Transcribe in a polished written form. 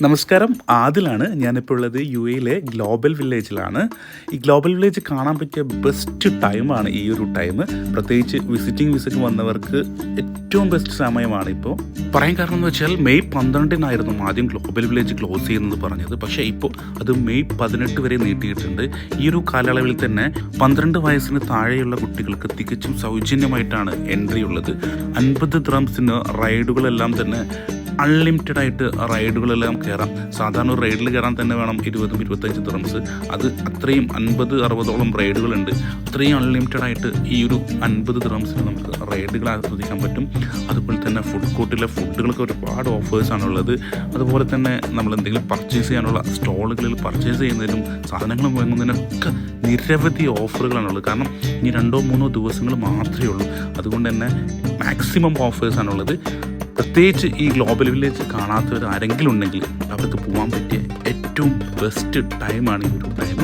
നമസ്കാരം, ആദിലാണ്. ഞാനിപ്പോൾ ഉള്ളത് യു.എയിലെ ഗ്ലോബൽ വില്ലേജിലാണ്. ഈ ഗ്ലോബൽ വില്ലേജ് കാണാൻ പറ്റിയ ബെസ്റ്റ് ടൈമാണ് ഈ ഒരു ടൈം. പ്രത്യേകിച്ച് വിസിറ്റിംഗ് വിസയ്ക്ക് വന്നവർക്ക് ഏറ്റവും ബെസ്റ്റ് സമയമാണ് ഇപ്പോൾ. പറയാൻ കാരണം എന്ന് വെച്ചാൽ മെയ് 12-നായിരുന്നു ആദ്യം ഗ്ലോബൽ വില്ലേജ് ക്ലോസ് ചെയ്യുന്നത് പറഞ്ഞത്. പക്ഷേ ഇപ്പോൾ അത് മെയ് 18 വരെ നീട്ടിയിട്ടുണ്ട്. ഈ ഒരു കാലയളവിൽ തന്നെ 12 വയസ്സിന് താഴെയുള്ള കുട്ടികൾക്ക് തികച്ചും സൗജന്യമായിട്ടാണ് എൻട്രി ഉള്ളത്. 50 ദിർഹംസിന് റൈഡുകളെല്ലാം തന്നെ അൺലിമിറ്റഡ് ആയിട്ട് റൈഡുകളെല്ലാം കയറാം. സാധാരണ ഒരു റൈഡിൽ കയറാൻ തന്നെ വേണം 20-25 ദിർഹംസ്. അത് അത്രയും 50-60ഓളം റൈഡുകളുണ്ട്. അത്രയും അൺലിമിറ്റഡ് ആയിട്ട് ഈ ഒരു 50 ദിർഹംസിന് നമുക്ക് റൈഡുകൾ ആസ്വദിക്കാൻ പറ്റും. അതുപോലെ തന്നെ ഫുഡ് കോർട്ടിലെ ഫുഡുകൾക്ക് ഒരുപാട് ഓഫേഴ്സാണുള്ളത്. അതുപോലെ തന്നെ നമ്മൾ എന്തെങ്കിലും പർച്ചേസ് ചെയ്യാനുള്ള സ്റ്റോളുകളിൽ പർച്ചേസ് ചെയ്യുന്നതിനും സാധനങ്ങൾ വാങ്ങുന്നതിനൊക്കെ നിരവധി ഓഫറുകളാണുള്ളത്. കാരണം ഇനി 2-3 ദിവസങ്ങൾ മാത്രമേ ഉള്ളൂ. അതുകൊണ്ട് തന്നെ മാക്സിമം ഓഫേഴ്സാണുള്ളത്. പ്രത്യേകിച്ച് ഈ ഗ്ലോബൽ വില്ലേജ് കാണാത്തവർ ആരെങ്കിലും ഉണ്ടെങ്കിൽ അവർക്ക് പോകാൻ പറ്റിയ ഏറ്റവും ബെസ്റ്റ് ടൈമാണ് ഈ ഒരു ടൈം.